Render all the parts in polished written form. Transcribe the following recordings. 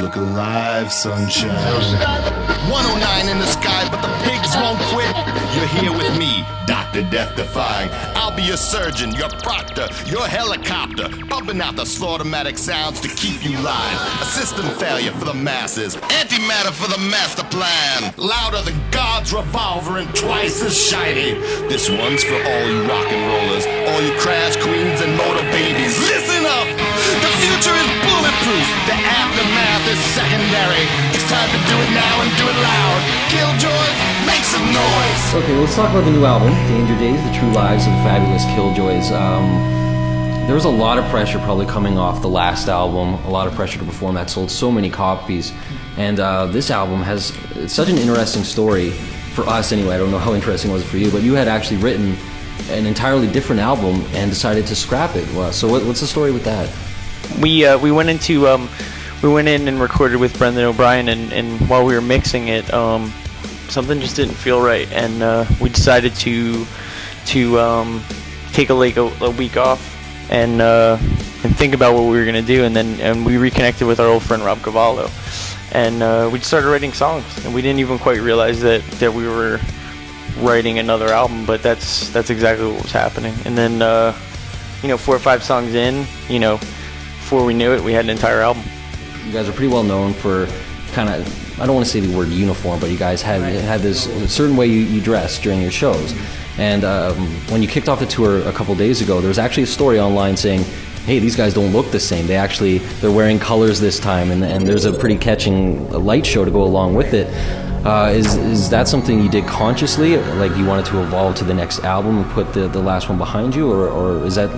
Look alive, sunshine. 109 in the sky, but the pigs won't quit. You're here with me, Dr. Death Defying. I'll be your surgeon, your proctor, your helicopter, pumping out the slaughtermatic sounds to keep you live. A system failure for the masses, antimatter for the master plan. Louder than God's revolver and twice as shiny. This one's for all you rock and rollers, all you crash queens and motor babies. Listen up! The future is bulletproof. The aftermath is secondary. It's time to do it now and do it loud. Killjoys, make some noise. Okay, let's talk about the new album, Danger Days, The True Lives of the Fabulous Killjoys. There was a lot of pressure probably coming off the last album, a lot of pressure to perform that sold so many copies. And this album has such an interesting story, for us anyway. I don't know how interesting it was for you, but you had actually written an entirely different album and decided to scrap it. So what's the story with that? We went in and recorded with Brendan O'Brien, and while we were mixing it, something just didn't feel right, and we decided to take a week off and think about what we were gonna do, and we reconnected with our old friend Rob Cavallo, and we started writing songs, and we didn't even quite realize that we were writing another album, but that's exactly what was happening. And then 4 or 5 songs in, before we knew it, we had an entire album. You guys are pretty well known for kind of, I don't want to say the word uniform, but you guys had this certain way you dress during your shows. And when you kicked off the tour a couple days ago, there was actually a story online saying, hey, these guys don't look the same. They're wearing colors this time, and there's a pretty catching light show to go along with it. Is that something you did consciously, like you wanted to evolve to the next album and put the last one behind you, or is that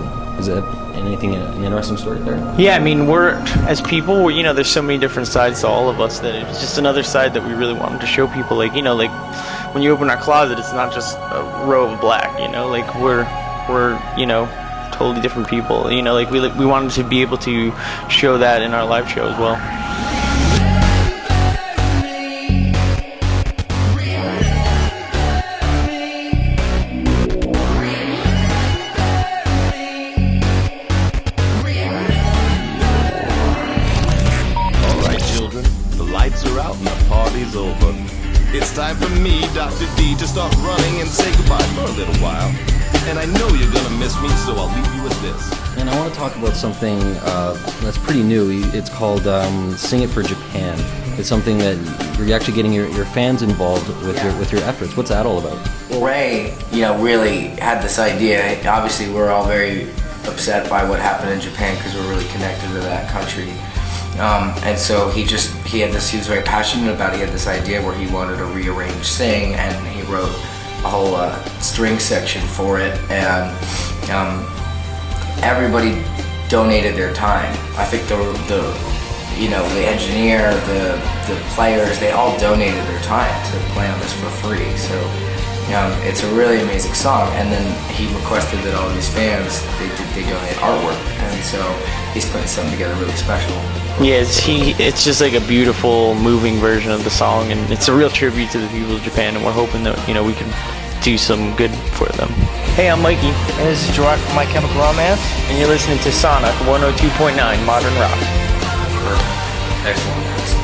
anything an interesting story there? Yeah, I mean, we're, as people, there's so many different sides to all of us that it's just another side that we really wanted to show people. Like, like when you open our closet, it's not just a row of black, like we're totally different people, like we wanted to be able to show that in our live show as well. Over. It's time for me, Dr. D, to start running and say goodbye for a little while. And I know you're gonna miss me, so I'll leave you with this. And I want to talk about something that's pretty new. It's called Sing It for Japan. It's something that you're actually getting your fans involved with your efforts. What's that all about? Well, Ray, really had this idea. Obviously, we're all very upset by what happened in Japan because we're really connected to that country. And so he was very passionate about it. He had this idea where he wanted to rearrange Sing, and he wrote a whole string section for it, and everybody donated their time. I think the engineer, the players, they all donated their time to play on this for free. So it's a really amazing song. And then he requested that all these fans they donate artwork, and so he's putting something together really special. Yeah, it's just like a beautiful, moving version of the song, and it's a real tribute to the people of Japan, and we're hoping that we can do some good for them. Hey, I'm Mikey, and this is Gerard from My Chemical Romance, and you're listening to Sonic 102.9 Modern Rock. Excellent.